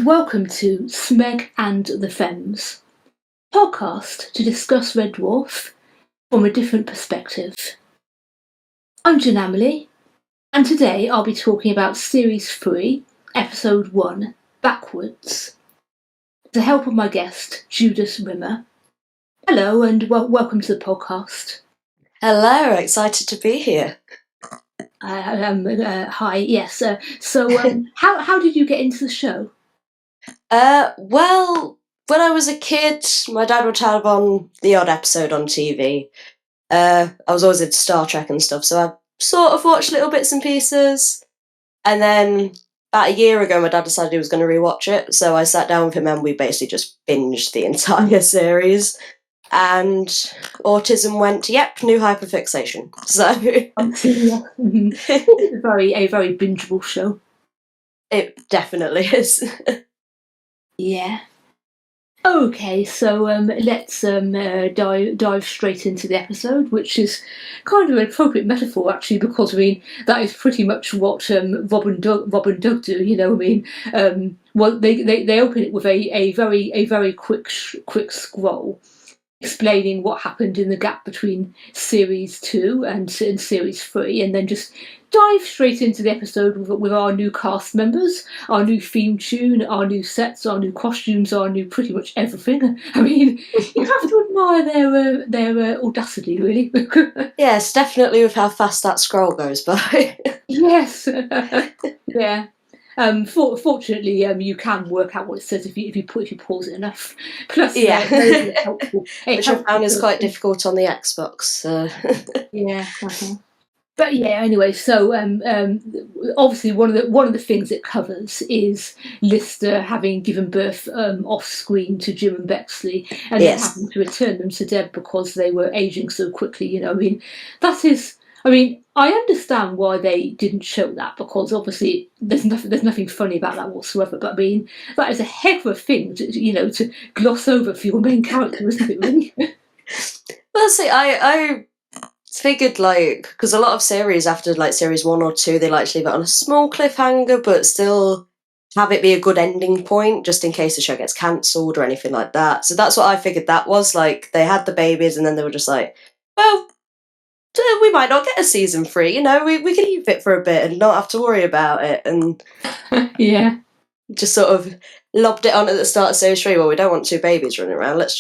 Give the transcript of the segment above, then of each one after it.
welcome to Smeg and the Femmes, podcast to discuss Red Dwarf from a different perspective. I'm Jan Amelie, and today I'll be talking about Series 3, Episode 1, Backwards, with the help of my guest, Judus Rimmer. Hello, and welcome to the podcast. Hello, excited to be here. Hi, yes. How did you get into the show? Well, when I was a kid, my dad would have on the odd episode on TV. I was always into Star Trek and stuff, so I sort of watched little bits and pieces. And then about a year ago, my dad decided he was going to rewatch it, so I sat down with him and we basically just binged the entire series. And autism went, yep, new hyperfixation. So a very bingeable show. It definitely is. Yeah. Okay, so let's dive straight into the episode, which is kind of an appropriate metaphor, actually, because I mean that is pretty much what Rob and Doug do. You know, I mean, well, they open it with a very quick scroll, explaining what happened in the gap between Series 2 and Series 3, and then just dive straight into the episode with our new cast members, our new theme tune, our new sets, our new costumes, our new pretty much everything. I mean, you have to admire their audacity, really. Yes, definitely with how fast that scroll goes by. Yes. Yeah. Fortunately, you can work out what it says if you pause it enough. Plus, yeah, helpful. Which I found is quite difficult on the Xbox. Yeah. But yeah, anyway, so obviously one of the things it covers is Lister having given birth off screen to Jim and Bexley, and then having to return them to Deb because they were aging so quickly. You know, I mean, that is. I mean, I understand why they didn't show that, because obviously there's nothing funny about that whatsoever. But I mean, that is a heck of a thing to gloss over for your main character, isn't it? Really? Well, see, I figured, because a lot of series after series 1 or 2, they like to leave it on a small cliffhanger, but still have it be a good ending point, just in case the show gets cancelled or anything like that. So that's what I figured that was. Like, they had the babies, and then they were just like, well, we might not get a season 3, you know, we can leave it for a bit and not have to worry about it. And yeah, just sort of lobbed it on at the start of series 3. Well, we don't want 2 babies running around, let's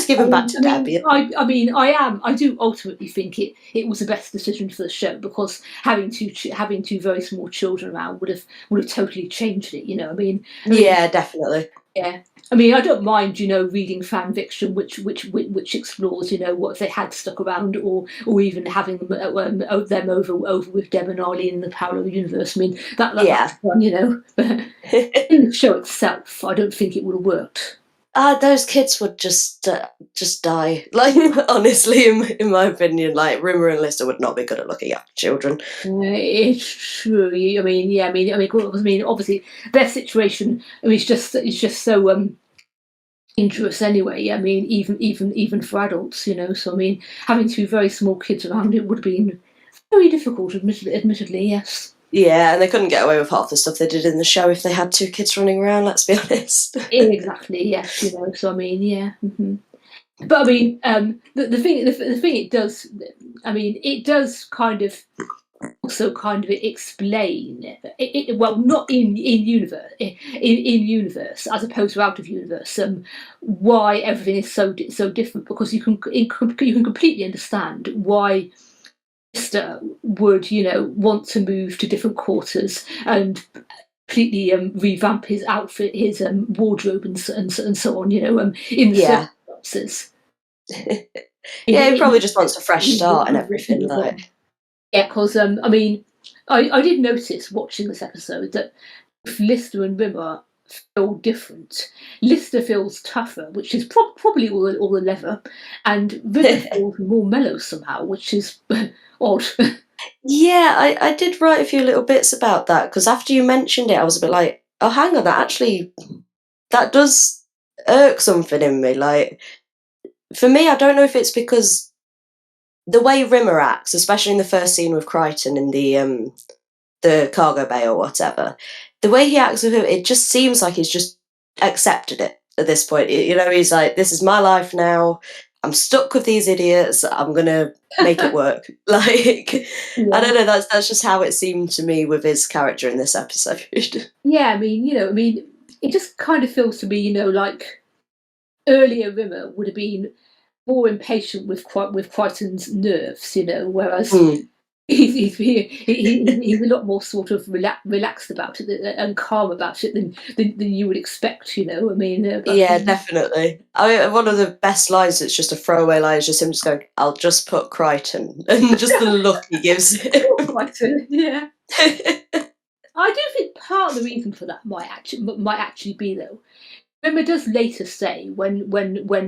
give them back to Debbie. I do ultimately think it was the best decision for the show, because having two very small children around would have totally changed it. You know, I mean, yeah, definitely. Yeah, I mean, I don't mind, reading fan fiction which explores, what if they had stuck around, or even having them over with Deb and Arlene in the parallel universe. I mean, that's fun, But in the show itself, I don't think it would have worked. Those kids would just die. Honestly, in my opinion, Rimmer and Lister would not be good at looking after children. It's true. I mean, obviously their situation. I mean, it's just so dangerous anyway. I mean, even for adults, So I mean, having 2 very small kids around, it would have been very difficult. Admittedly, yes. Yeah, and they couldn't get away with half the stuff they did in the show if they had 2 kids running around, let's be honest. Exactly, yes, So I mean, yeah. Mm-hmm. But I mean, the thing it does, I mean, it does kind of also kind of explain well, not in universe, in universe, as opposed to out of universe, why everything is so different, because you can completely understand why Mister would, want to move to different quarters and completely revamp his outfit, his wardrobe, and so on. In the circumstances. Yeah, he probably just wants a fresh start and everything. Yeah, because I mean, I did notice watching this episode that Lister and Rimmer feel different. Lister feels tougher, which is probably all the leather, and Rimmer feels more mellow somehow, which is odd. Yeah, I did write a few little bits about that, because after you mentioned it, I was a bit like, oh, hang on, that does irk something in me. Like, for me, I don't know if it's because the way Rimmer acts, especially in the first scene with Crichton in the cargo bay or whatever, the way he acts with him, it just seems like he's just accepted it at this point. He's like, this is my life now. I'm stuck with these idiots. I'm gonna make it work. Like, I don't know. That's just how it seemed to me with his character in this episode. Yeah, I mean, it just kind of feels to me, like earlier Rimmer would have been more impatient with Crichton's nerves, whereas he's a lot more sort of relaxed about it and calm about it than you would expect, I mean. Yeah, definitely. I mean, one of the best lines that's just a throwaway line is just him just going, "I'll just put Crichton," and just the look he gives him. Crichton, yeah. I do think part of the reason for that might actually be though. Rimmer does later say when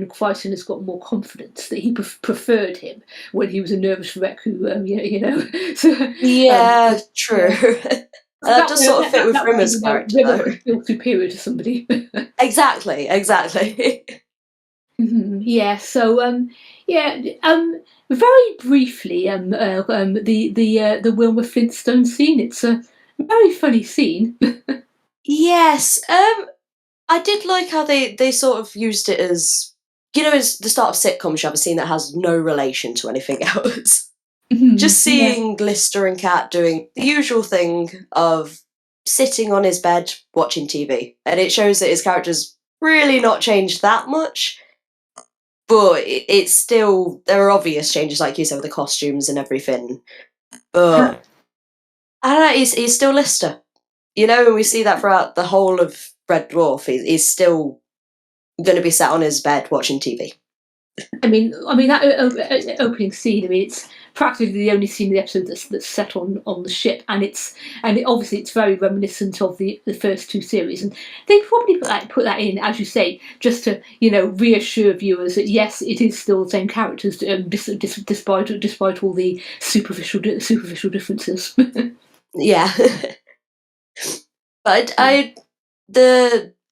Crichton has got more confidence that he preferred him when he was a nervous wreck who so Yeah, true. That does sort of fit with Rimmer's character. Rimmer could feel superior to somebody. Exactly. Yeah. So very briefly, the Wilma Flintstone scene. It's a very funny scene. Yes. I did like how they sort of used it as, as the start of sitcoms, you have a scene that has no relation to anything else. Just seeing Lister and Kat doing the usual thing of sitting on his bed watching TV. And it shows that his character's really not changed that much. But it's still, there are obvious changes, like you said, with the costumes and everything. But I don't know, he's still Lister. And we see that throughout the whole of Red Dwarf. He's still going to be sat on his bed watching TV. I mean that opening scene. I mean, it's practically the only scene in the episode that's set on the ship, and obviously it's very reminiscent of the first two series, and they probably put that in, as you say, just to reassure viewers that yes, it is still the same characters, despite all the superficial differences. Yeah, but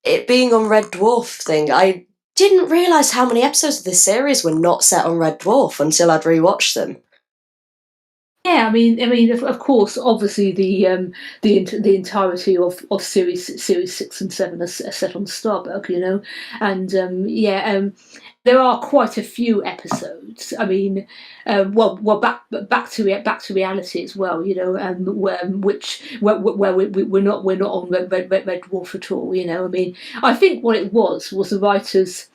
it being on Red Dwarf thing, I didn't realise how many episodes of this series were not set on Red Dwarf until I'd rewatched them. Yeah, I mean, of course, obviously the entirety of series 6 and 7 are set on Starbuck, and there are quite a few episodes. I mean, back to reality as well, where we're not on Red Dwarf at all, I mean, I think what it was the writers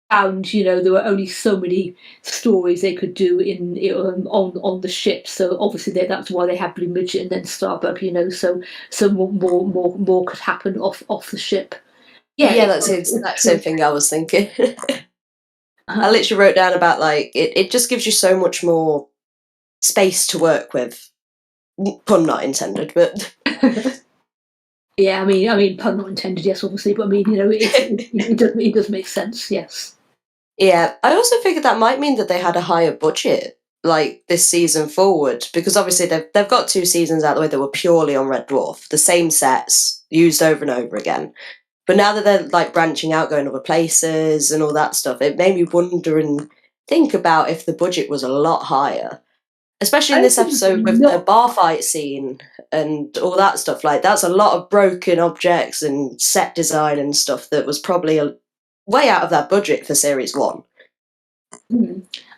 found there were only so many stories they could do on the ship, so obviously that's why they had Blue Midget and then Starbuck, so more could happen off the ship. Yeah, that's the exact same thing I was thinking. I literally wrote down about it just gives you so much more space to work with, pun not intended, but yeah, I mean pun not intended, yes, obviously, but I mean it does make sense, yes. Yeah, I also figured that might mean that they had a higher budget, like this season forward, because obviously they've got 2 seasons out of the way that were purely on Red Dwarf, the same sets used over and over again. But now that they're branching out, going other places and all that stuff, it made me wonder and think about if the budget was a lot higher, especially in this episode with the bar fight scene and all that stuff. Like, that's a lot of broken objects and set design and stuff that was probably way out of that budget for series 1.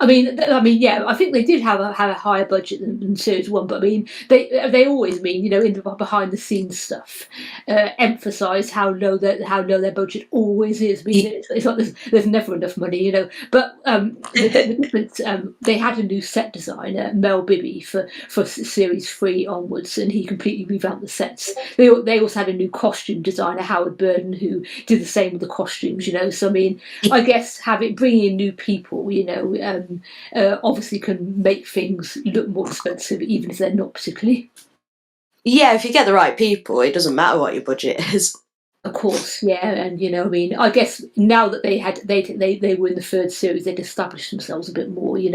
I mean, yeah. I think they did have a higher budget than series 1, but I mean, they always in the behind the scenes stuff, emphasise how low their budget always is. I mean, it's like there's never enough money, But the difference, they had a new set designer, Mel Bibby, for series 3 onwards, and he completely revamped the sets. They also had a new costume designer, Howard Burden, who did the same with the costumes. So I mean, I guess bringing in new people, obviously can make things look more expensive, even if they're not particularly. Yeah, if you get the right people, it doesn't matter what your budget is. Of course, yeah, and I mean, I guess now that they were in the 3rd series, they'd established themselves a bit more. They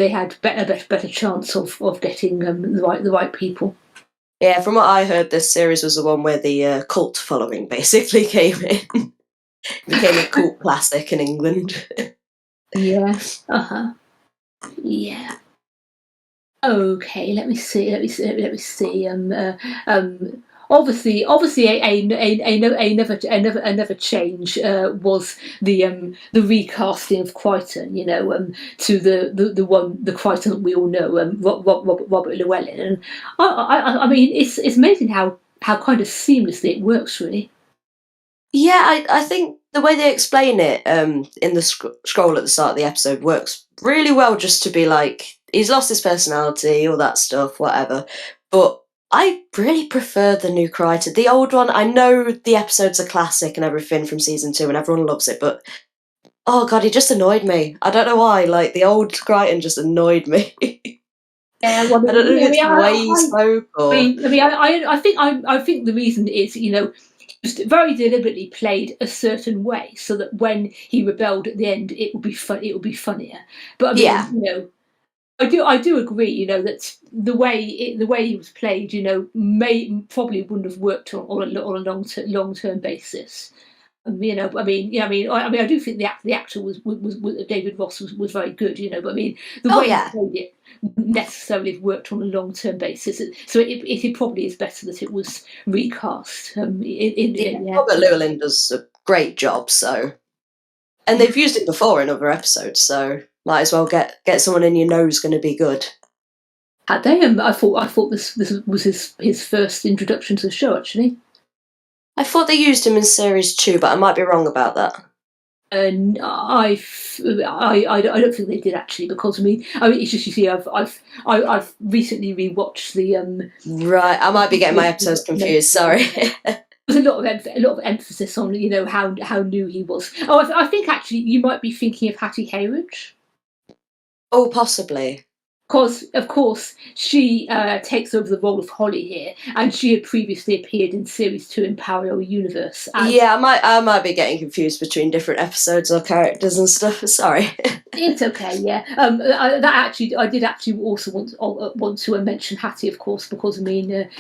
had better chance of getting the right people. Yeah, from what I heard, this series was the one where the cult following basically came in. It became a cult classic in England. Yeah. Yeah. Okay. Let me see. obviously, another change was the recasting of Crichton, to the Crichton that we all know, Robert Llewellyn, and I mean, it's amazing how kind of seamlessly it works, really. Yeah, I think the way they explain it in the scroll at the start of the episode works really well, just to be like, he's lost his personality, all that stuff, whatever. But I really prefer the new Crichton. The old one, I know the episode's a classic and everything from season 2 and everyone loves it, but oh god, he just annoyed me. I don't know why, like, the old Crichton just annoyed me. Yeah, well, I don't know if yeah, it's the way he spoke or... I think the reason is, just very deliberately played a certain way so that when he rebelled at the end, it would be fun. It would be funnier. But I Yeah. mean, I do agree, that the way he was played, probably wouldn't have worked on a long term basis. I do think the actor was David Ross was very good, but I mean the Oh way he yeah. played it wouldn't necessarily have worked on a long term basis. So it probably is better that it was recast. Yeah. Robert Llewellyn does a great job, so... And they've used it before in other episodes, so might as well get someone in you know who's going to be good. Had they? I thought this was his first introduction to the show, actually. I thought they used him in series 2, but I might be wrong about that. And I don't think they did, actually, because I mean it's just, you see, I've recently rewatched the Right, I might be getting my episodes confused. Sorry. There's a lot of emphasis on how new he was. Oh, I think actually you might be thinking of Hattie Hayridge. Oh, possibly. Because, of course, she takes over the role of Holly here, and she had previously appeared in Series 2 in Parallel Universe. Yeah, I might be getting confused between different episodes or characters and stuff. Sorry. It's okay, yeah. I did actually also want to mention Hattie, of course, because I mean,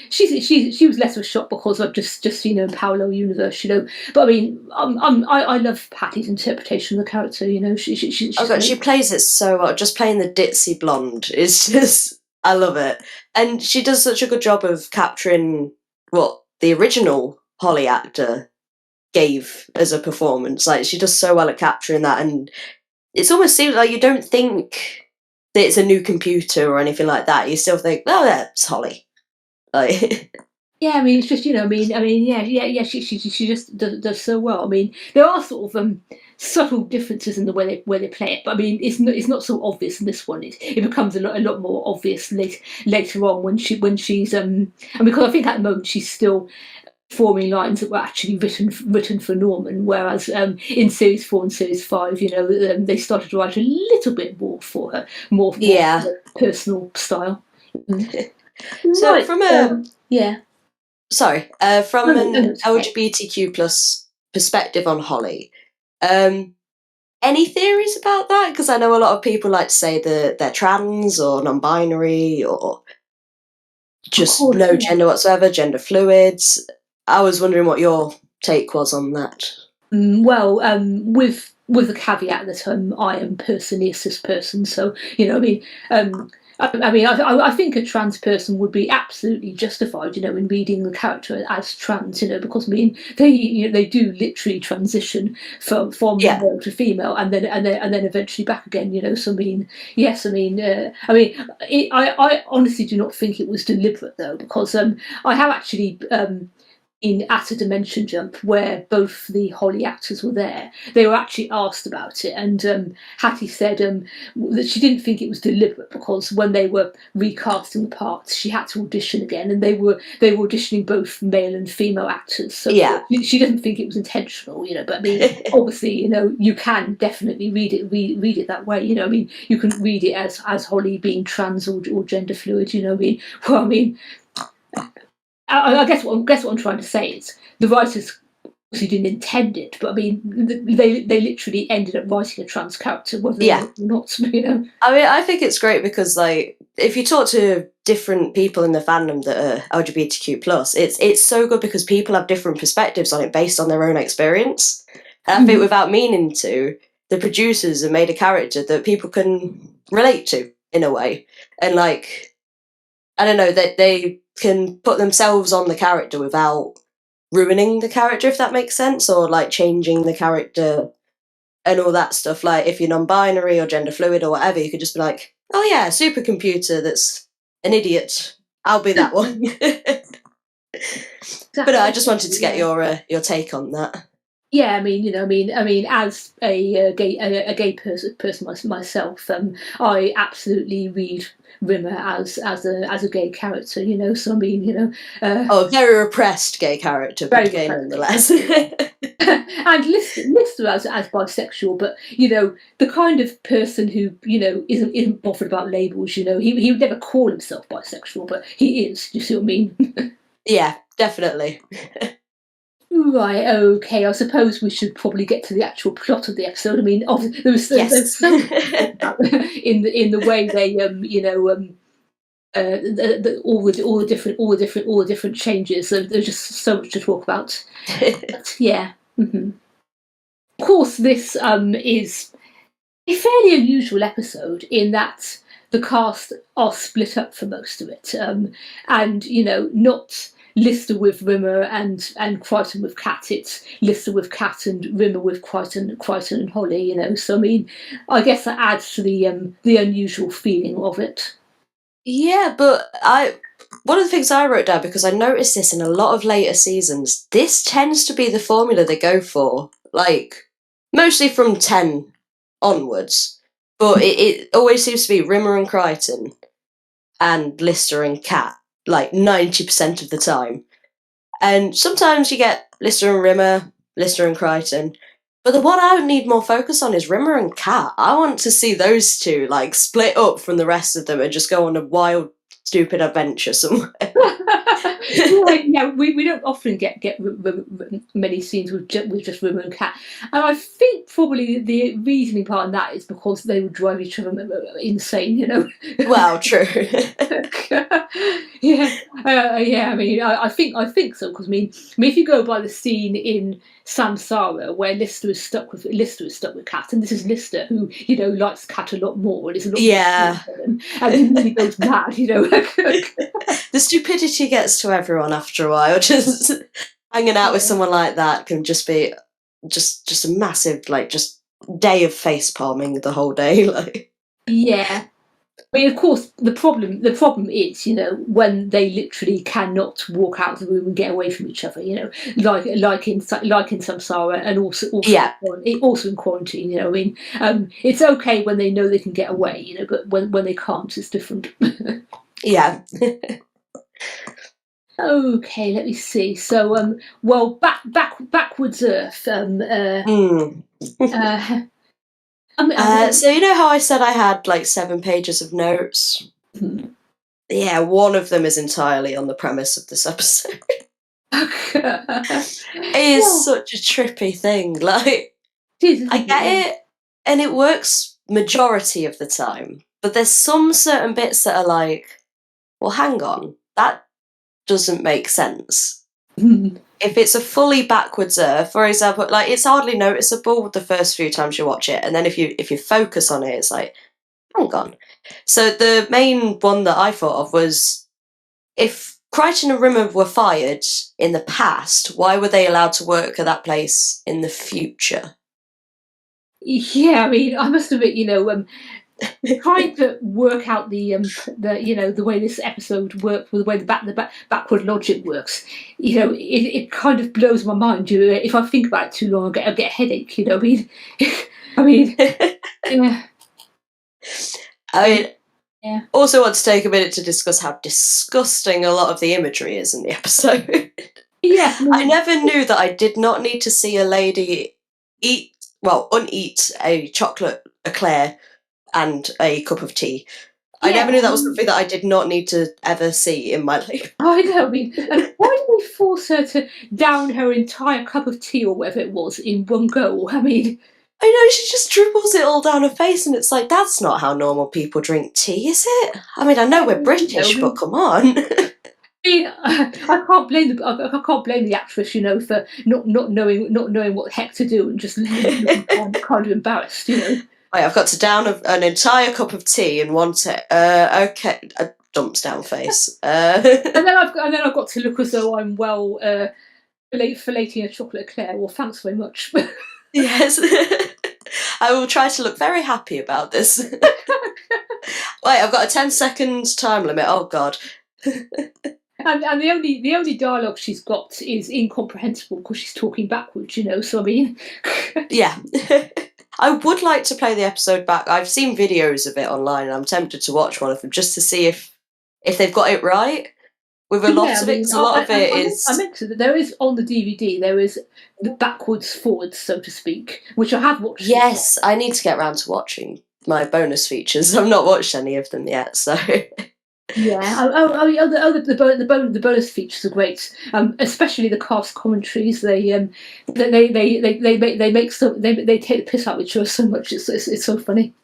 she was less of a shock because I've just seen her in Parallel Universe, But I mean, I love Hattie's interpretation of the character, She plays it so well. Just playing the ditzy blonde is just, I love it, and she does such a good job of capturing what the original Holly actor gave as a performance. Like, she does so well at capturing that, and it's almost seems like you don't think that it's a new computer or anything like that. You still think, oh, that's Holly. Like, Yeah, I mean, it's just, yeah. She just does so well. I mean, there are sort of subtle differences in the way they play it, but I mean, it's not so obvious in this one. It becomes a lot more obvious later on when she's and because I think at the moment she's still forming lines that were actually written for Norman, whereas in series 4 and series 5, they started to write a little bit more for her, more yeah. personal style. So Right, from a yeah. from an Okay. LGBTQ plus perspective on Holly, any theories about that? Because I know a lot of people like to say that they're trans or non-binary or just Course, no yeah. gender whatsoever, gender fluids. I was wondering what your take was on that. Well, with the caveat that I am personally a cis person, so I think a trans person would be absolutely justified, in reading the character as trans, because I mean they do literally transition from Yeah. male to female, and then eventually back again, So I mean, yes, I honestly do not think it was deliberate though, because I have actually at a dimension jump where both the Holly actors were there, they were actually asked about it, and Hattie said that she didn't think it was deliberate because when they were recasting the parts, she had to audition again, and they were auditioning both male and female actors. So Yeah. she didn't think it was intentional, But I mean, obviously, you can definitely read it that way. I mean, you can read it as Holly being trans or gender fluid. I mean, I guess what I'm trying to say is the writers obviously didn't intend it, but I mean they literally ended up writing a trans character, whether they Yeah. or not. I mean, I think it's great because, like, if you talk to different people in the fandom that are LGBTQ plus, it's so good because people have different perspectives on it based on their own experience. And I think without meaning to, the producers have made a character that people can relate to in a way, and like, I don't know, that they can put themselves on the character without ruining the character, if that makes sense, or like changing the character and all that stuff. Like if you're non-binary or gender fluid or whatever, you could just be like, oh yeah, supercomputer that's an idiot. I'll be that one. But I just wanted to get your take on that. Yeah, I mean, as a gay person myself, I absolutely read Rimmer as a gay character, So I mean, Oh, very repressed gay character, but gay nonetheless. And Lister as bisexual, but the kind of person who isn't bothered about labels. He would never call himself bisexual, but he is. Do you see what I mean? Yeah, definitely. Right, okay. I suppose we should probably get to the actual plot of the episode. I mean, there's so much in the way they all the different changes. So there's just so much to talk about. But, yeah. Mm-hmm. Of course, this is a fairly unusual episode in that the cast are split up for most of it, and not Lister with Rimmer and Crichton with Cat. It's Lister with Cat and Rimmer with Crichton and Holly. So I mean, I guess that adds to the unusual feeling of it. Yeah, but one of the things I wrote down, because I noticed this in a lot of later seasons, this tends to be the formula they go for, like mostly from 10 onwards. But it always seems to be Rimmer and Crichton and Lister and Cat, like 90% of the time. And sometimes you get Lister and Rimmer, Lister and Crichton. But the one I would need more focus on is Rimmer and Cat. I want to see those two like split up from the rest of them and just go on a wild, stupid adventure somewhere. Right, yeah, we don't often get many scenes with just Rimmer and Cat, and I think probably the reasoning part in that is because they would drive each other insane, Well, true. Yeah. I mean, I think so, because I mean, if you go by the scene in Samsara where Lister is stuck with Cat, and this is Lister who likes Cat a lot more and is a lot more and he really goes mad, The stupidity gets to everyone after a while. Just hanging out with someone like that can just be just a massive just day of face palming the whole day. Like, yeah. I mean, of course, the problem is, when they literally cannot walk out of the room and get away from each other, like in Samsara, and also in quarantine. I mean, it's okay when they know they can get away, but when they can't, it's different. Yeah. Okay, let me see. So, well, backwards Earth. So you know how I said I had like 7 pages of notes? Hmm. Yeah, one of them is entirely on the premise of this episode. It is such a trippy thing. Like, I get it, and it works majority of the time. But there's some certain bits that are like, well, hang on, that doesn't make sense. If it's a fully backwards Earth, for example, like it's hardly noticeable the first few times you watch it, and then if you focus on it, it's like, hang on. So the main one that I thought of was, if Crichton and Rimmer were fired in the past, why were they allowed to work at that place in the future? Yeah, I mean, I must admit, trying to work out the way this episode works, with the way the backward logic works, it kind of blows my mind. If I think about it too long, I get a headache. I mean, yeah. Yeah. Also want to take a minute to discuss how disgusting a lot of the imagery is in the episode. Yeah. I never knew that I did not need to see a lady uneat a chocolate eclair and a cup of tea. I never knew that was something that I did not need to ever see in my life. I know, I mean, and why did they force her to down her entire cup of tea or whatever it was in one go? I mean, I know, she just dribbles it all down her face, and it's like, that's not how normal people drink tea, is it? I mean, I know we're British, but come on. I mean, I can't blame the actress, for not knowing what the heck to do and just looking kind of embarrassed, Wait, I've got to down an entire cup of tea and want it. Okay, dumps down face. And then I've got to look as though I'm well filleting a chocolate eclair. Well, thanks very much. Yes. I will try to look very happy about this. Wait, I've got a 10-second time limit. Oh God. And the only dialogue she's got is incomprehensible because she's talking backwards, So I mean, yeah. I would like to play the episode back. I've seen videos of it online, and I'm tempted to watch one of them just to see if they've got it right. With a lot of it, because a lot of it is. I mentioned that there is on the DVD. There is the backwards, forwards, so to speak, which I have watched. Yes, I need to get around to watching my bonus features. I've not watched any of them yet, so. Yeah. The bonus features are great. Especially the cast commentaries. They take the piss out of each other so much. It's so funny.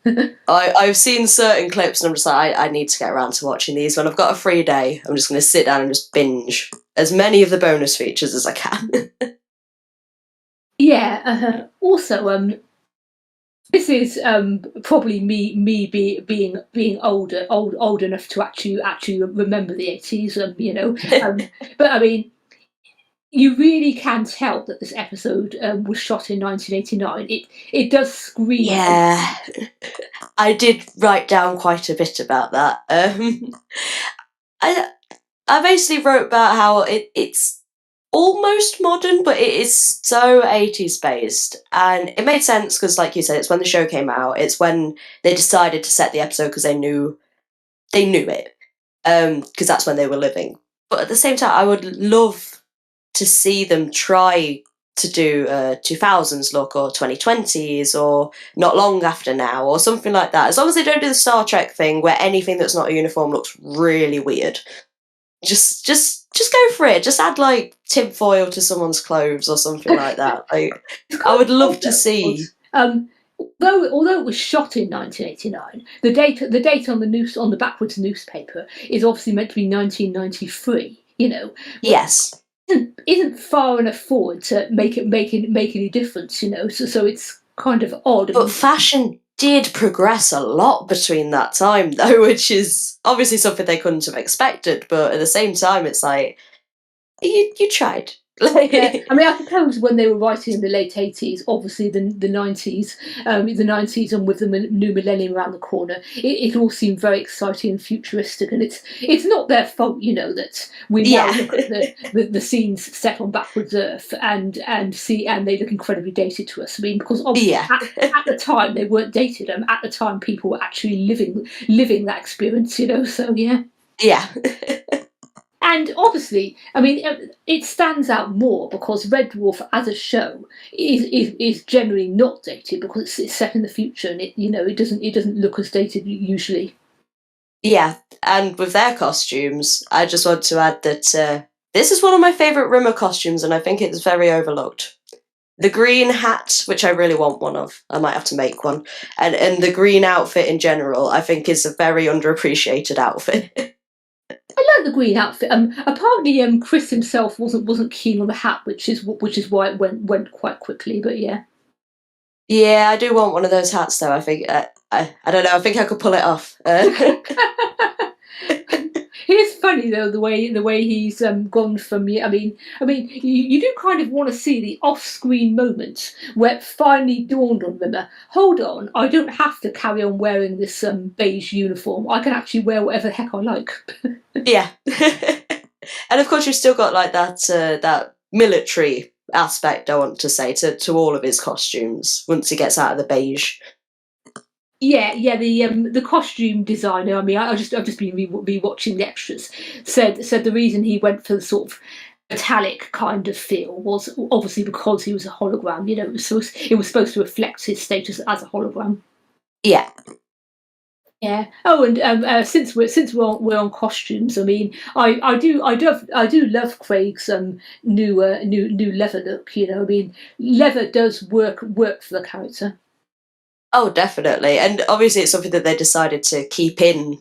I've seen certain clips, and I'm just like, I need to get around to watching these. When I've got a free day, I'm just going to sit down and just binge as many of the bonus features as I can. Yeah. Also, this is probably me being old enough to actually remember the 80s. But I mean, you really can tell that this episode was shot in 1989. It does scream. Yeah, I did write down quite a bit about that. I basically wrote about how it's almost modern, but it is so 80s based, and it made sense because, like you said, it's when the show came out. It's when they decided to set the episode because they knew it, because that's when they were living. But at the same time, I would love to see them try to do a 2000s look or 2020s or not long after now or something like that. As long as they don't do the Star Trek thing where anything that's not a uniform looks really weird. Just go for it. Just add like tinfoil to someone's clothes or something like that. I would love to see. Although it was shot in 1989, the date on the backwards newspaper is obviously meant to be 1993. Yes, isn't far enough forward to make any difference. So it's kind of odd. But fashion did progress a lot between that time, though, which is obviously something they couldn't have expected. But at the same time, it's like you tried. Yeah. I mean, I suppose when they were writing in the late 80s, obviously the 90s, and with the new millennium around the corner, it all seemed very exciting and futuristic. And it's not their fault, that we now look at the scenes set on backwards Earth and they look incredibly dated to us. I mean, because obviously at the time they weren't dated. At the time people were actually living that experience. So yeah. Yeah. And obviously, I mean, it stands out more because Red Dwarf as a show is generally not dated because it's set in the future and it doesn't look as dated usually. Yeah, and with their costumes, I just want to add that this is one of my favourite Rimmer costumes, and I think it's very overlooked. The green hat, which I really want one of, I might have to make one, and the green outfit in general, I think is a very underappreciated outfit. I like the green outfit. Apparently, Chris himself wasn't keen on the hat, which is why it went quite quickly. But yeah. Yeah, I do want one of those hats, though. I think I don't know. I think I could pull it off. It is funny though the way he's gone from. I mean, you do kind of want to see the off-screen moment where it finally dawned on Rimmer. Hold on, I don't have to carry on wearing this beige uniform. I can actually wear whatever the heck I like. Yeah, and of course you've still got like that military aspect. I want to say to all of his costumes once he gets out of the beige. Yeah. The costume designer. I mean, I've just been rewatching the extras. Said the reason he went for the sort of metallic kind of feel was obviously because he was a hologram. It was supposed to reflect his status as a hologram. Yeah. Yeah. Oh, and since we're on costumes, I mean, I do love Craig's new leather look. I mean, leather does work for the character. Oh, definitely. And obviously it's something that they decided to keep in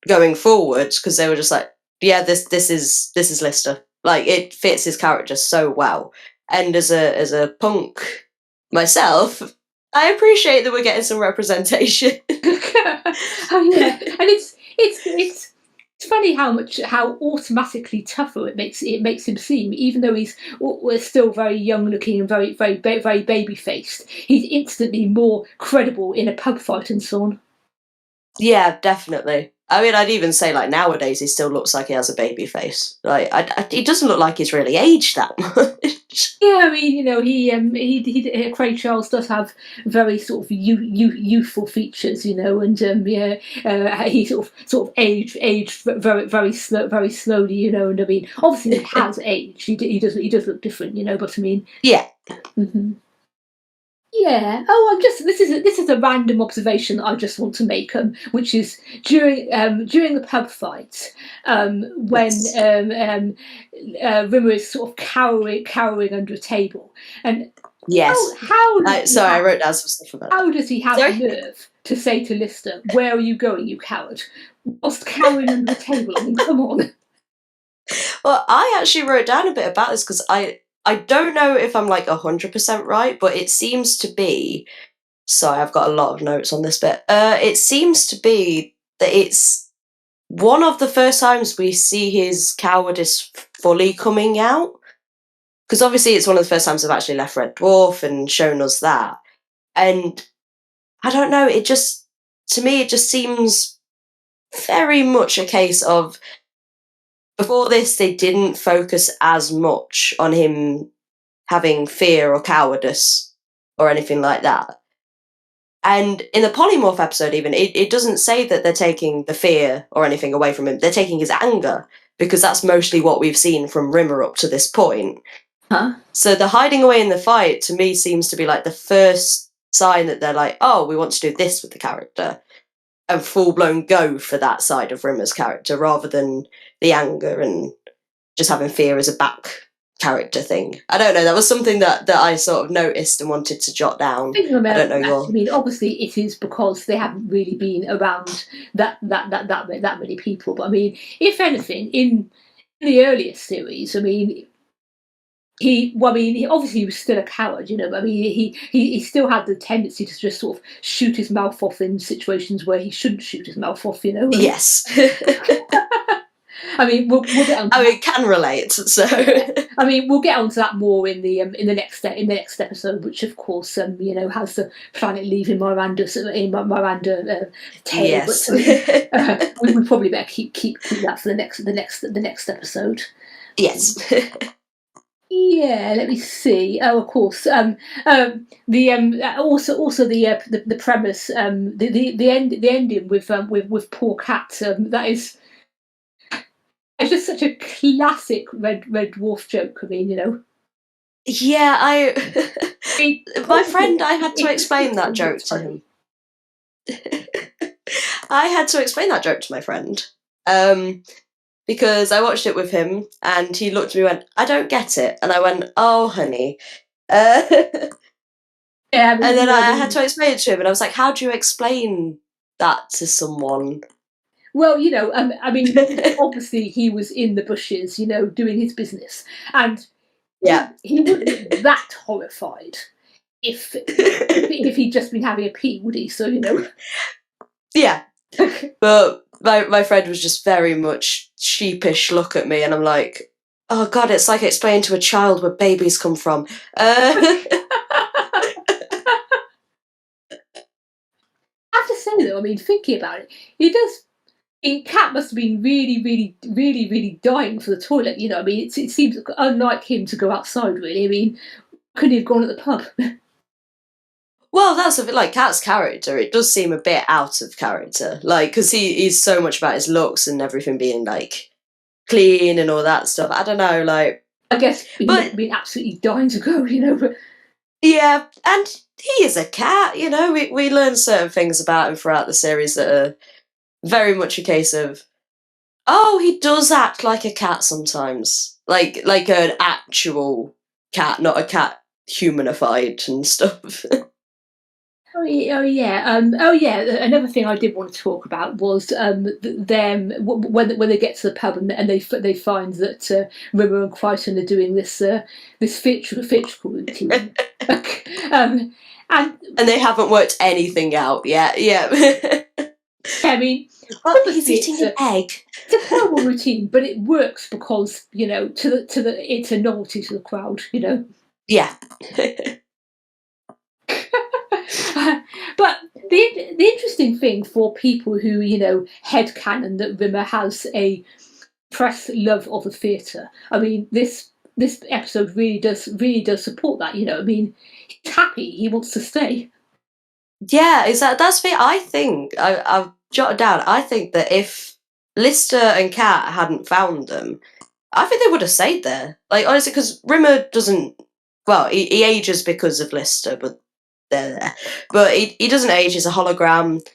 going forward because they were just like, yeah, this is Lister. Like it fits his character so well. And as a punk myself, I appreciate that we're getting some representation. Oh yeah. And it's It's funny how automatically tougher it makes him seem, even though he's still very young looking and very baby faced. He's instantly more credible in a pub fight and so on. Yeah, definitely. I mean, I'd even say like nowadays he still looks like he has a baby face. Like, he doesn't look like he's really aged that much. Yeah, I mean, Craig Charles does have very sort of youthful features, and he sort of aged very slowly, and I mean, obviously he has aged. He does look different, but I mean, Yeah. Mm-hmm. Yeah. Oh, this is a random observation that I just want to make, which is during the pub fight, when Rimmer is sort of cowering under a table, and yes, I wrote down some stuff about. How does he have the nerve to say to Lister, "Where are you going, you coward?" whilst cowering under the table? I mean, come on. Well, I actually wrote down a bit about this because I don't know if I'm like 100% right, but it seems to be. Sorry, I've got a lot of notes on this bit. It seems to be that it's one of the first times we see his cowardice fully coming out. Because obviously it's one of the first times they've actually left Red Dwarf and shown us that. And I don't know, to me, it just seems very much a case of before this, they didn't focus as much on him having fear or cowardice or anything like that. And in the polymorph episode, even, it doesn't say that they're taking the fear or anything away from him. They're taking his anger, because that's mostly what we've seen from Rimmer up to this point. Huh? So the hiding away in the fight, to me, seems to be like the first sign that they're like, oh, we want to do this with the character. And full-blown go for that side of Rimmer's character, rather than the anger and just having fear as a back character thing. I don't know, that was something that I sort of noticed and wanted to jot down. I don't know. I mean, obviously it is because they haven't really been around that many people. But I mean, if anything, in the earliest series, I mean, obviously he was still a coward, but I mean, he still had the tendency to just sort of shoot his mouth off in situations where he shouldn't shoot his mouth off, Yes. I mean, we'll get on. It can relate. So, I mean, we'll get onto that more in the next episode, which of course, has the planet leaving Miranda tale. Yes. But we probably better keep that for the next episode. Yes. Yeah, let me see. Oh, of course. The premise. The ending with poor Cat. That is. It's just such a classic Red Dwarf joke. I mean, Yeah, my friend, I had to explain that joke to him. I had to explain that joke to my friend. Because I watched it with him, and he looked at me and went, "I don't get it." And I went, "Oh, honey." Yeah, and then I had to explain it to him, and I was like, "How do you explain that to someone?" Well, I mean, obviously he was in the bushes, doing his business, and yeah, he wouldn't be that horrified if he'd just been having a pee, would he? So yeah. But my friend was just very much sheepish look at me, and I'm like, oh god, it's like explaining to a child where babies come from. I have to say though, I mean, thinking about it, he does. Cat must have been really dying for the toilet. I mean, it seems unlike him to go outside. Really, I mean, couldn't he have gone at the pub? Well, that's a bit like Cat's character. It does seem a bit out of character, like because he's so much about his looks and everything being like clean and all that stuff. I don't know, like I guess he must have been absolutely dying to go. But yeah, and he is a cat. We learn certain things about him throughout the series that are very much a case of, oh, he does act like a cat sometimes, like an actual cat, not a cat humanified and stuff. Oh yeah. Another thing I did want to talk about was them when they get to the pub and they find that Rimmer and Crichton are doing this theatrical routine, and they haven't worked anything out yet. Yeah. I mean, he's eating an egg. It's a terrible routine, but it works because it's a novelty to the crowd. Yeah. But the interesting thing for people who headcanon that Rimmer has a press love of the theatre. I mean, this episode really does support that. I mean, he's happy. He wants to stay. Yeah, that's the I think I've jotted down. I think that if Lister and Kat hadn't found them, I think they would have stayed there. Like, honestly, because Rimmer doesn't. Well, he ages because of Lister, but they're there. But he doesn't age. He's a hologram.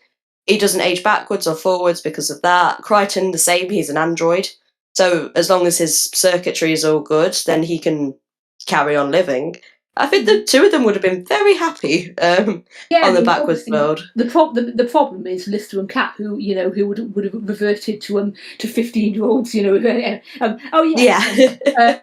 He doesn't age backwards or forwards because of that. Crichton, the same. He's an android. So as long as his circuitry is all good, then he can carry on living. I think the two of them would have been very happy on the backwards world. The problem is Lister and Kat, who would have reverted to 15-year-olds. Oh yeah.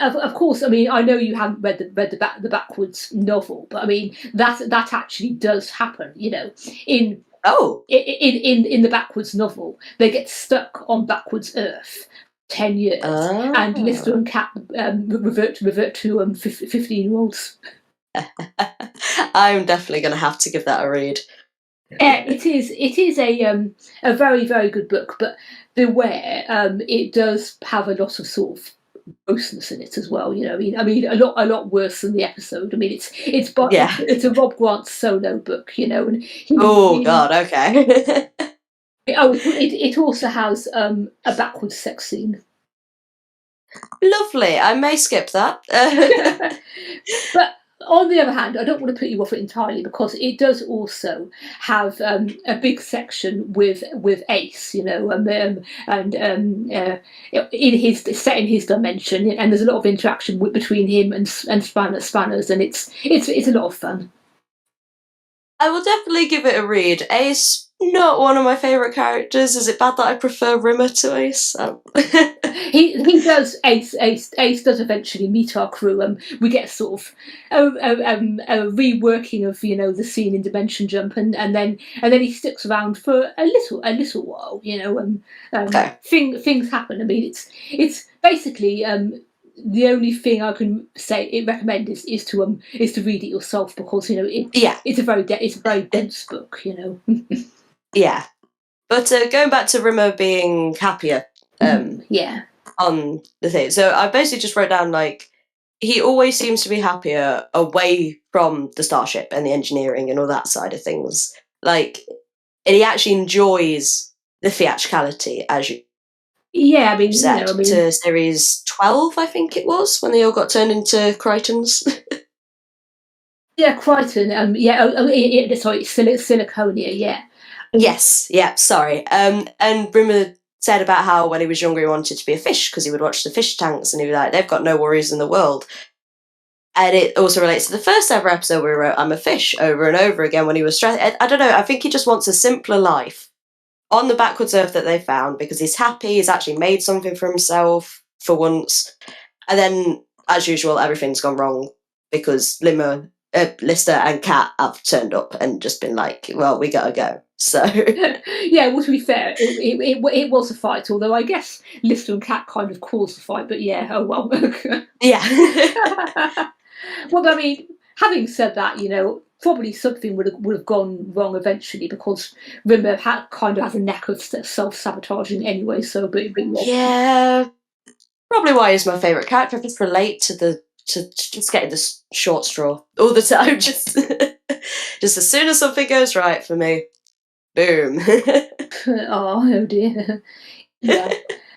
Of course, I mean, I know you haven't read the backwards novel, but I mean that actually does happen. In the backwards novel, they get stuck on backwards Earth 10 years, and Lister and Kat revert to 15-year-olds. I'm definitely going to have to give that a read. It is a very, very good book, but beware, it does have a lot of sort of grossness in it as well. I mean, a lot worse than the episode. I mean, it's a Rob Grant solo book, and God, okay. It also has a backwards sex scene. Lovely. I may skip that. But on the other hand, I don't want to put you off it entirely because it does also have a big section with Ace, in his dimension, and there's a lot of interaction between him and Spanners, and it's a lot of fun. I will definitely give it a read. Ace, not one of my favourite characters. Is it bad that I prefer Rimmer to Ace? He does. Ace does eventually meet our crew, and we get sort of a reworking of the scene in Dimension Jump, and then he sticks around for a little while. Okay. Things happen. I mean, it's basically. The only thing I can recommend is to read it yourself because it's a very dense book. Yeah, but going back to Rimmer being happier. Yeah. On the thing, so I basically just wrote down like he always seems to be happier away from the starship and the engineering and all that side of things. Like, and he actually enjoys the theatricality, as you. Yeah, I mean, said, to series 12, I think it was, when they all got turned into Crichtons. Yeah, Crichton. Sorry, Siliconia. Yeah. Yes. Yeah. Sorry. And Rimmer said about how when he was younger he wanted to be a fish because he would watch the fish tanks and he was like, they've got no worries in the world. And it also relates to the first ever episode where he wrote "I'm a fish" over and over again when he was stressed. I don't know. I think he just wants a simpler life on the backwards Earth that they found because he's happy, he's actually made something for himself for once. And then, as usual, everything's gone wrong because Lister and Kat have turned up and just been like, well, we gotta go. So yeah, well, to be fair, it was a fight, although I guess Lister and Kat kind of caused the fight, but yeah, oh well. Yeah. Well, I mean, having said that, probably something would have gone wrong eventually because Rimmer kind of has a knack of self-sabotaging anyway. So, but yeah, probably why he's my favourite character. I just relate to just getting this short straw all the time. Just as soon as something goes right for me, boom. Oh dear. Yeah.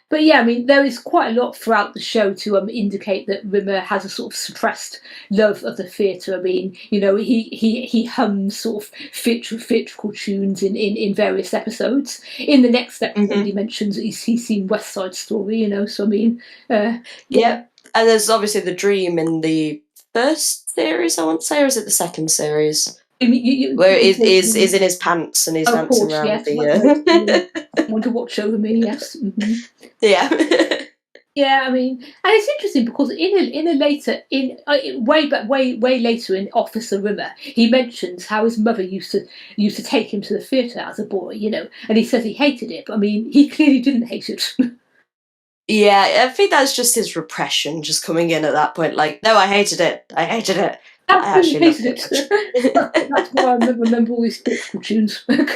But yeah, I mean, there is quite a lot throughout the show to indicate that Rimmer has a sort of suppressed love of the theatre. I mean, he hums sort of theatrical tunes in various episodes. In the next episode, he mentions he's seen West Side Story. So I mean, yeah. And there's obviously the dream in the first series, I want to say, or is it the second series? Where is in his pants and he's dancing around the I want to watch over me, yes. Mm-hmm. Yeah. Yeah, I mean, and it's interesting because in a later way back way later in Officer Rimmer, he mentions how his mother used to take him to the theatre as a boy, and he says he hated it. But I mean, he clearly didn't hate it. Yeah, I think that's just his repression just coming in at that point. Like, no, I hated it. I hated it. I Absolutely actually loved hated it it. That's why I remember all these political tunes. much.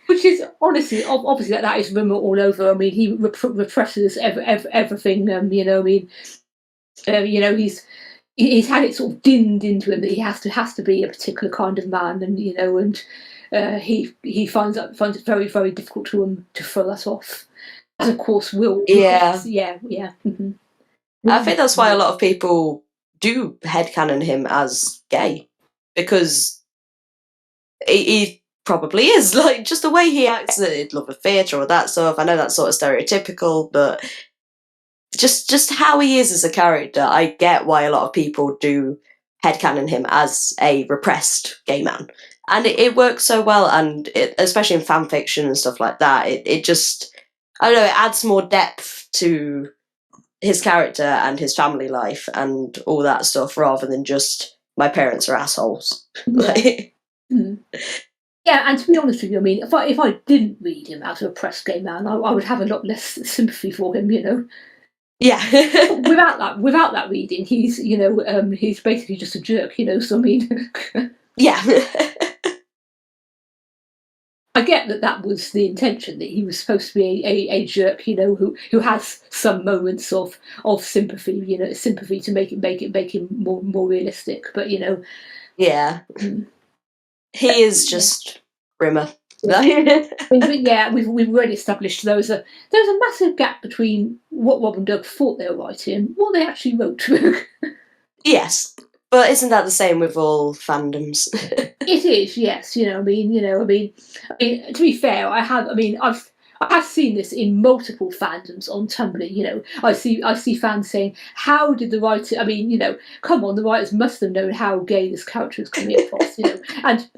Which is honestly, obviously, that is Rimmer all over. I mean, he represses everything. I mean, he's had it sort of dinned into him that he has to be a particular kind of man, and he finds it very very difficult to throw that off. As of course, Will Yeah. yeah. Mm-hmm. I think that's why a lot of people do headcanon him as gay. Because he probably is. Like, just the way he acts, that he'd love a theatre or that stuff. I know that's sort of stereotypical, but just how he is as a character, I get why a lot of people do headcanon him as a repressed gay man. And it works so well, and especially in fan fiction and stuff like that, it just, I don't know, it adds more depth to his character and his family life and all that stuff rather than just my parents are assholes. Yeah. Mm. Yeah, and to be honest with you, I mean, if I didn't read him as a oppressed gay man, I would have a lot less sympathy for him. Yeah. Without that reading, he's basically just a jerk. So I mean, Yeah. I get that was the intention, that he was supposed to be a jerk, who has some moments of sympathy to make him more realistic. But Yeah. mm, He is yeah. just Rimmer. Yeah, we've already established there's a massive gap between what Rob and Doug thought they were writing and what they actually wrote. Yes. But isn't that the same with all fandoms? It is, yes. To be fair, I have seen this in multiple fandoms on Tumblr. I see fans saying, "How did the writer?" I mean, come on, the writers must have known how gay this character is coming across. And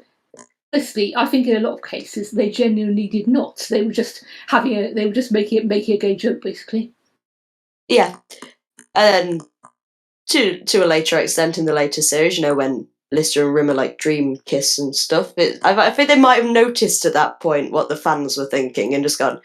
honestly, I think in a lot of cases they genuinely did not. They were just making a gay joke, basically. Yeah. And then to a later extent in the later series, when Lister and Rimmer like dream kiss and stuff, I think they might have noticed at that point what the fans were thinking and just gone,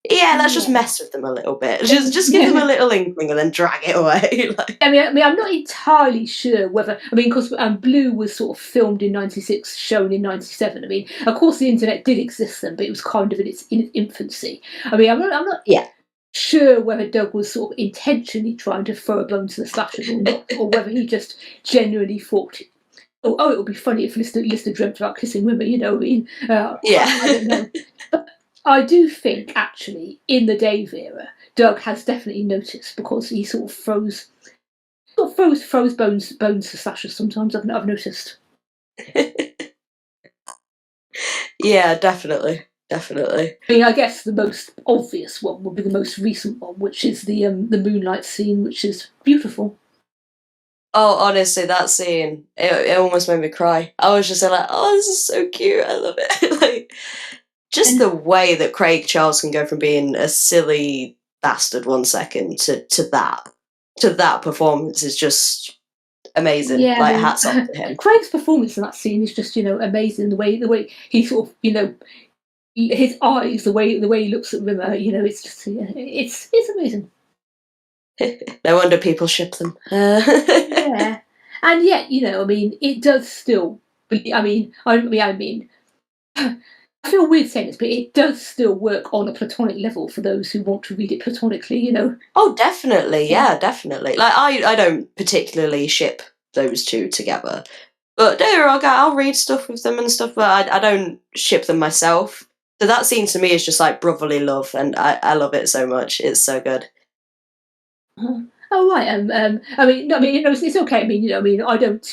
yeah, let's just mess with them a little bit. Just give them a little inkling and then drag it away. Like, I mean, I'm not entirely sure whether. I mean, because Blue was sort of filmed in '96, shown in '97. I mean, of course, the internet did exist then, but it was kind of in its infancy. I mean, I'm not yeah. sure whether Doug was sort of intentionally trying to throw a bone to the slashers or not, or whether he just genuinely thought, oh, it would be funny if Lister dreamt about kissing women. You know what I mean? Yeah. I don't know. But I do think, actually, in the Dave era, Doug has definitely noticed, because he sort of throws bones to slashers sometimes. I've noticed. Yeah, definitely. Definitely. I mean, I guess the most obvious one would be the most recent one, which is the moonlight scene, which is beautiful. Oh, honestly, that scene, it almost made me cry. I was just like, oh, this is so cute. I love it. Like, just the way that Craig Charles can go from being a silly bastard 1 second to that performance is just amazing. Yeah, I Like, mean, hats off to him. Craig's performance in that scene is just amazing. The way he sort of his eyes, the way he looks at Rimmer, it's just it's amazing. No wonder people ship them. Yeah, and yet I mean, it does still. I mean, I feel weird saying this, but it does still work on a platonic level for those who want to read it platonically. Oh, definitely. Yeah, definitely. Like, I don't particularly ship those two together. But no, I'll read stuff with them and stuff, but I don't ship them myself. So that scene to me is just like brotherly love, and I love it so much. It's so good. Oh right, I mean, no, I mean, it's okay. I mean, I don't,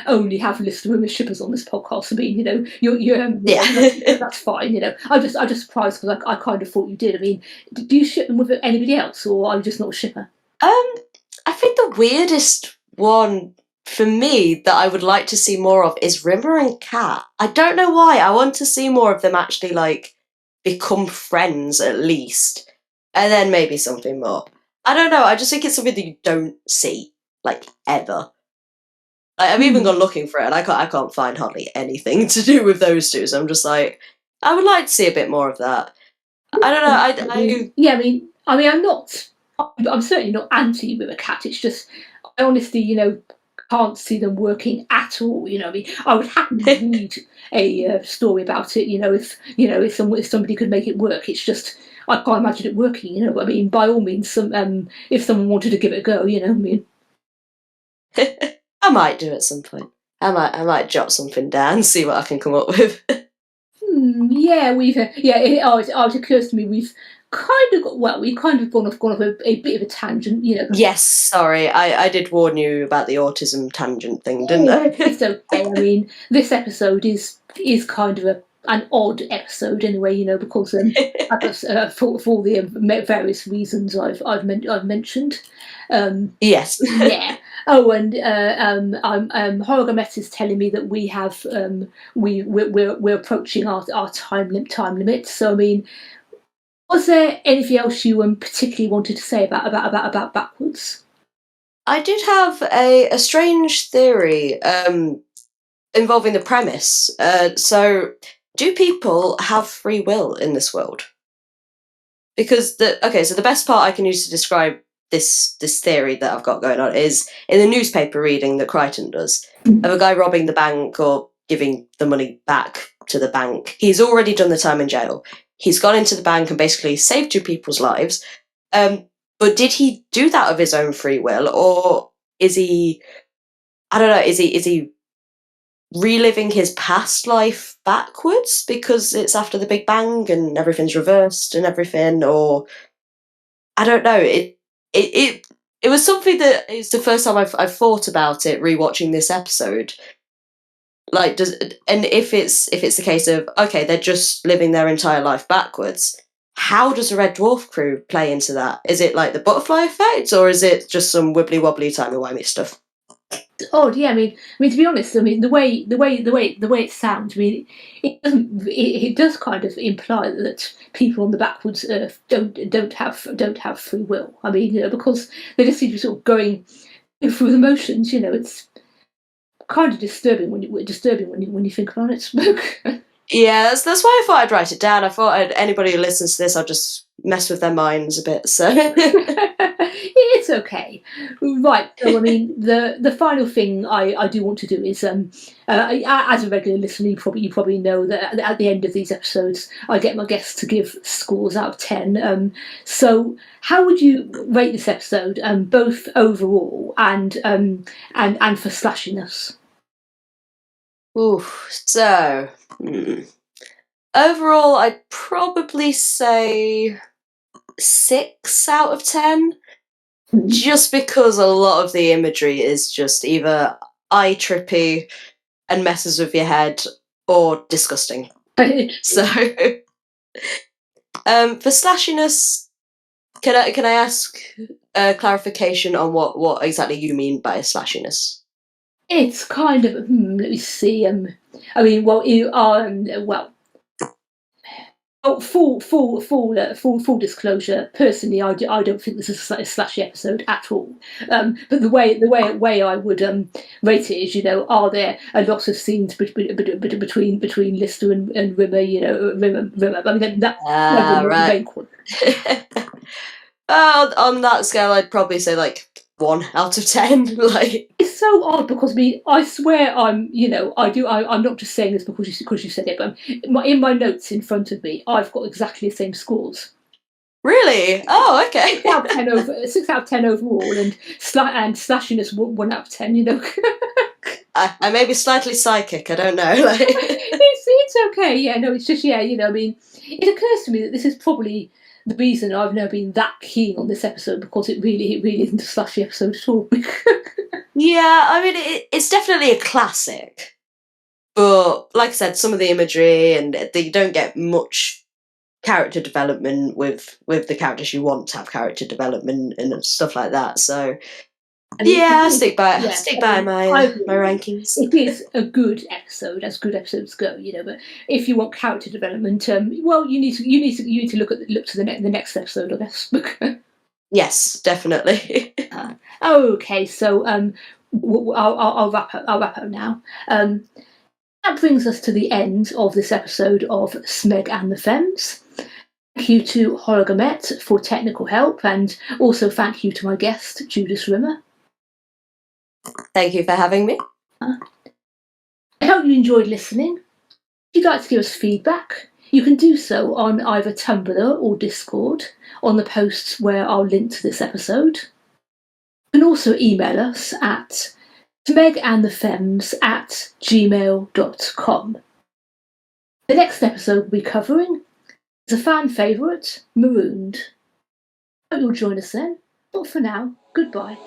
only have a list of women shippers on this podcast. I mean, you're Yeah. that's fine. I'm just surprised, because I kind of thought you did. I mean, do you ship them with anybody else, or are you just not a shipper? I think the weirdest one for me that I would like to see more of is Rimmer and Kat. I don't know why. I want to see more of them actually like become friends at least. and then maybe something more. I don't know. I just think it's something that you don't see, like, ever. I've even gone looking for it, and I can't find hardly anything to do with those two. So I'm just like, I would like to see a bit more of that. I don't know. I'm certainly not anti River Cat. It's just I honestly, can't see them working at all. I would happily read a story about it. If somebody could make it work, it's just I can't imagine it working. By all means, if someone wanted to give it a go, I might do at some point. I might jot something down, see what I can come up with. Yeah, it occurs to me we've kind of gone off a bit of a tangent. Yes, sorry, I did warn you about the autism tangent thing, didn't I? It's okay. This episode is kind of an odd episode anyway, because for the various reasons I've mentioned. Yes. Yeah. Oh, and Horogamet is telling me that we have we're approaching our time limit. So was there anything else you particularly wanted to say about backwards? I did have a strange theory involving the premise. So, do people have free will in this world? Because so the best part I can use to describe this theory that I've got going on is in the newspaper reading that Crichton does of a guy robbing the bank or giving the money back to the bank. He's already done the time in jail. He's gone into the bank and basically saved two people's lives. But did he do that of his own free will, or is he? I don't know. Is he reliving his past life backwards because it's after the Big Bang and everything's reversed and everything, or I don't know. It was something that it's the first time I've thought about it rewatching this episode. Like, if it's the case of okay, they're just living their entire life backwards. How does the Red Dwarf crew play into that? Is it like the butterfly effect, or is it just some wibbly wobbly timey wimey stuff? Odd, yeah. To be honest, the way it sounds, it doesn't. It does kind of imply that people on the backwards Earth don't have free will. Because they just seem to be sort of going through the motions. It's kind of disturbing when you think about it. Smoke. Yeah, that's why I thought I'd write it down. I thought anybody who listens to this, I'll just mess with their minds a bit. So It's okay, right? So the final thing I do want to do is as a regular listener, you probably know that at the end of these episodes, I get my guests to give scores out of 10. So how would you rate this episode, both overall and for slashiness? Ooh, so overall, I'd probably say 6 out of 10. Just because a lot of the imagery is just either eye trippy and messes with your head or disgusting. So, for slashiness, can I ask clarification on what exactly you mean by slashiness? It's kind of let me see. Oh, full disclosure. Personally, I don't think this is a slashy episode at all. But the way I would rate it is, are there a lot of scenes between Lister and Rimmer? Rimmer. That's the main one. On that scale, I'd probably say like 1 out of 10. Like, it's so odd because I swear I'm not just saying this because you said it, but in my notes in front of me, I've got exactly the same scores. Really? Oh, okay. 6 out of 10 overall, and slashiness 1 out of 10. I may be slightly psychic. I don't know. Like, it's okay. Yeah, no, it's just it occurs to me that this is probably the reason I've never been that keen on this episode, because it really isn't a slashy episode at all. yeah, it's definitely a classic, but like I said, some of the imagery and you don't get much character development with the characters you want to have character development and stuff like that. So And Yeah, it is, stick by I my agree. rankings. It is a good episode, as good episodes go, But if you want character development, well, you need to look to the next episode, I guess. Yes, definitely. Okay, so I'll wrap up now. That brings us to the end of this episode of Smeg and the Femmes. Thank you to Hologamet for technical help, and also thank you to my guest, Judus Rimmer. Thank you for having me. I hope you enjoyed listening. If you'd like to give us feedback, you can do so on either Tumblr or Discord on the posts where I'll link to this episode. You can also email us at smegandthefemmes@gmail.com. The next episode we'll be covering is a fan favourite, Marooned. Hope you'll join us then, but for now, goodbye.